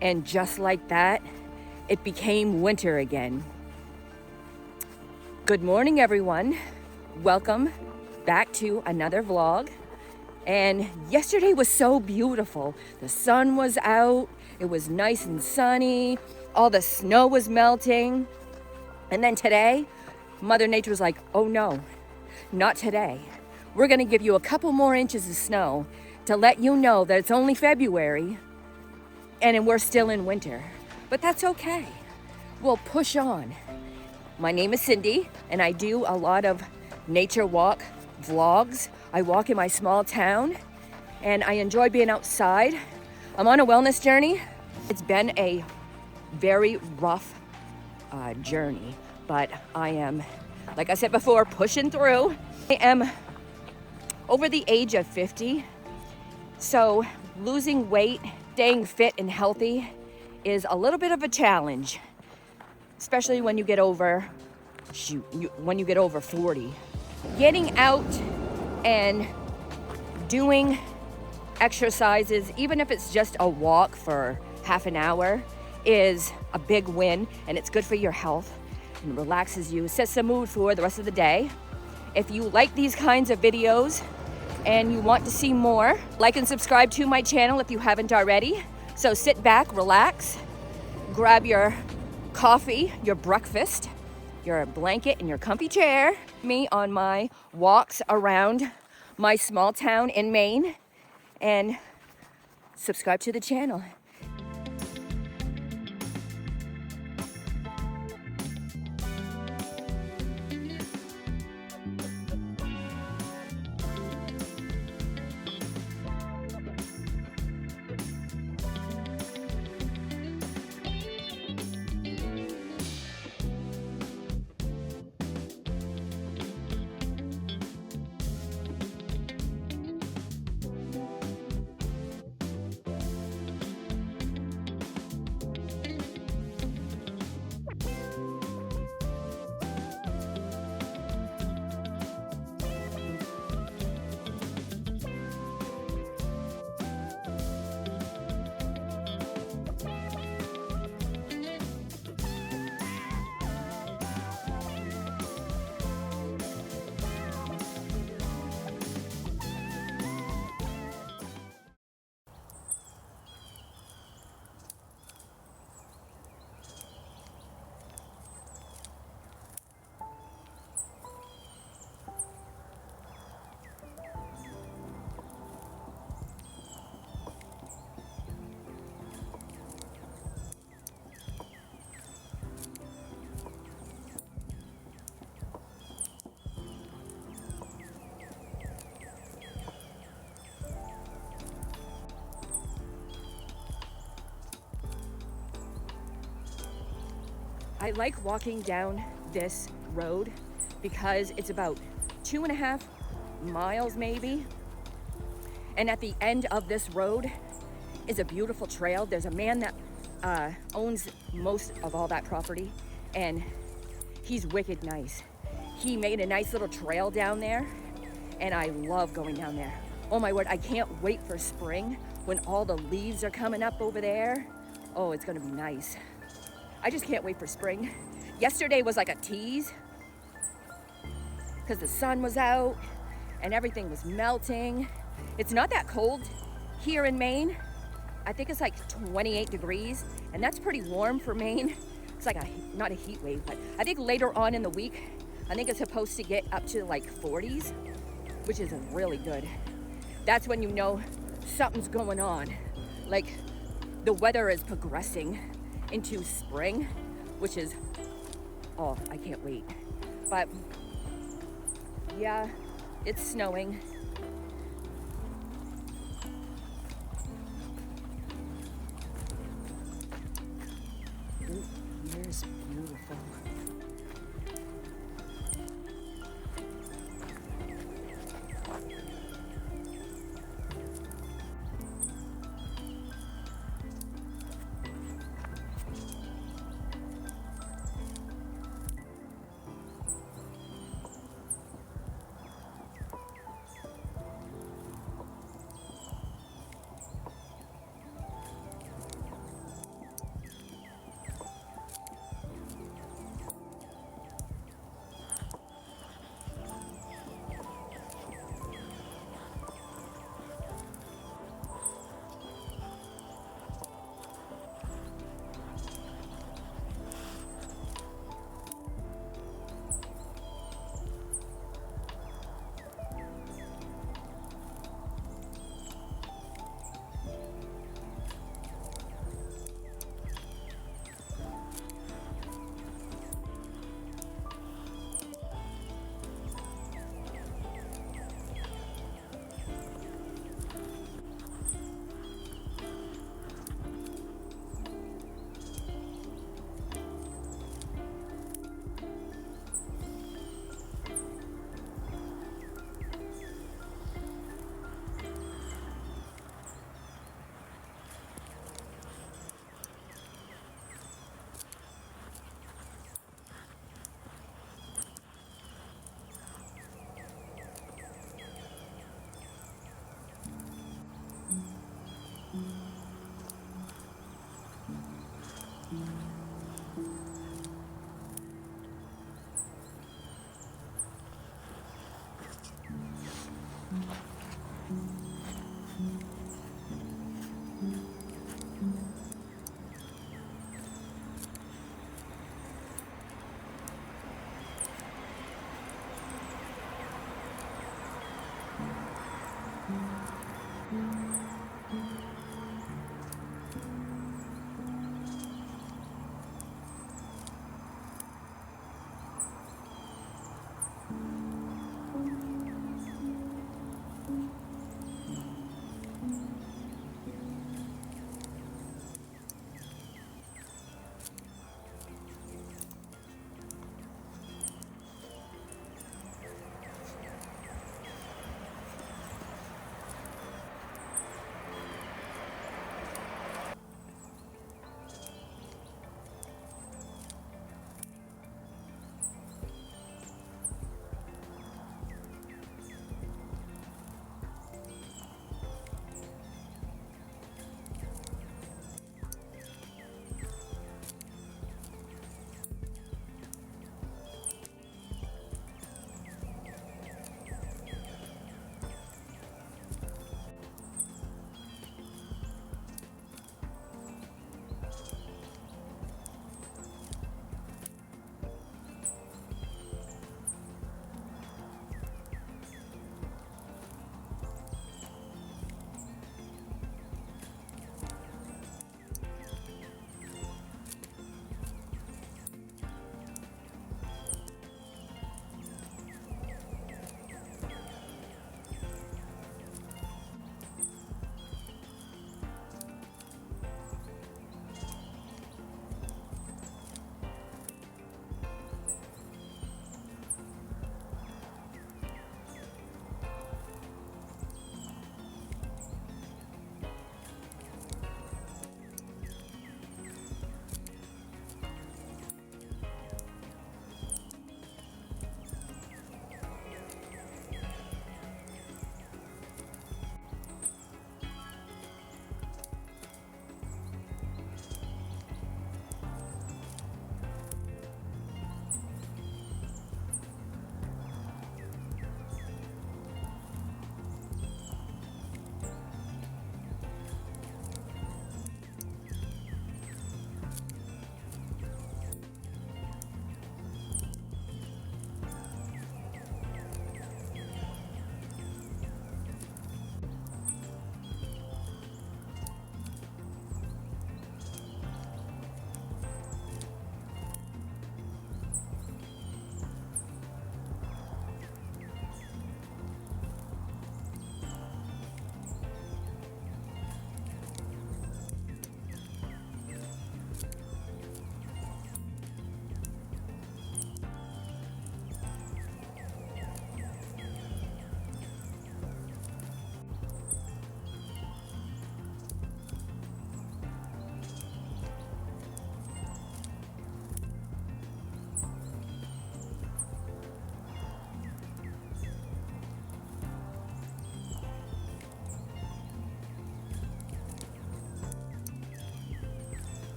And just like that, it became winter again. Good morning, everyone. Welcome back to another vlog. And yesterday was so beautiful. The sun was out, it was nice and sunny, all the snow was melting. And then today, Mother Nature was like, oh no, not today. We're gonna give you a couple more inches of snow to let you know that it's only February and we're still in winter. But that's okay, we'll push on. My name is Cindy and I do a lot of nature walk vlogs. I walk in my small town and I enjoy being outside. I'm on a wellness journey. It's been a very rough journey, but I am, like I said before, pushing through. I am over the age of 50, so losing weight, staying fit and healthy is a little bit of a challenge, especially when you get over, when you get over 40. Getting out and doing exercises, even if it's just a walk for half an hour, is a big win, and it's good for your health and relaxes you, sets the mood for the rest of the day. If you like these kinds of videos and you want to see more, like and subscribe to my channel if you haven't already. So sit back, relax, grab your coffee, your breakfast, your blanket and your comfy chair. Me on my walks around my small town in Maine, and subscribe to the channel. I like walking down this road because it's about 2.5 miles maybe. And at the end of this road is a beautiful trail. There's a man that owns most of all that property, and he's wicked nice. He made a nice little trail down there, and I love going down there. Oh my word, I can't wait for spring when all the leaves are coming up over there. Oh, it's gonna be nice. I just can't wait for spring. Yesterday was like a tease because the sun was out and everything was melting. It's not that cold here in Maine. I think it's like 28 degrees, and that's pretty warm for Maine. It's like not a heat wave, but I think later on in the week, I think it's supposed to get up to like 40s, which is really good. That's when you know something's going on. Like the weather is progressing into spring, which is, oh, I can't wait. But yeah, it's snowing. Ooh, here's beautiful.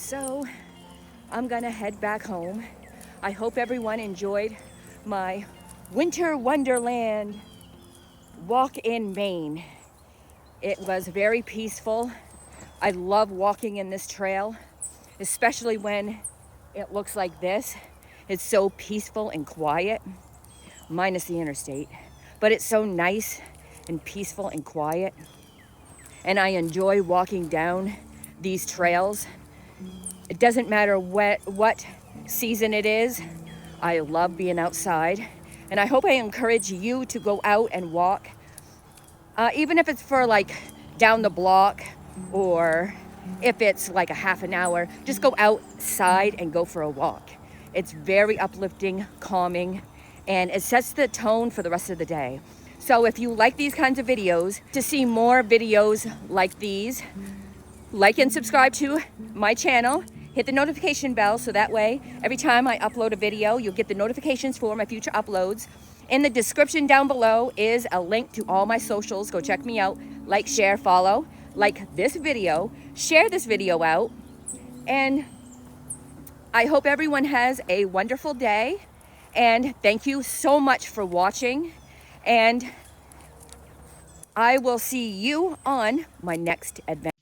So I'm gonna head back home. I hope everyone enjoyed my winter wonderland walk in Maine. It was very peaceful. I love walking in this trail, especially when it looks like this. It's so peaceful and quiet, minus the interstate, but it's so nice and peaceful and quiet. And I enjoy walking down these trails. It doesn't matter what season it is. I love being outside. And I hope I encourage you to go out and walk, even if it's for like down the block, or if it's like a half an hour, just go outside and go for a walk. It's very uplifting, calming, and it sets the tone for the rest of the day. So if you like these kinds of videos, to see more videos like these, like and subscribe to my channel. Hit the notification bell so that way every time I upload a video, you'll get the notifications for my future uploads. In the description down below is a link to all my socials. Go check me out. Like, share, follow. Like this video. Share this video out. And I hope everyone has a wonderful day. And thank you so much for watching. And I will see you on my next adventure.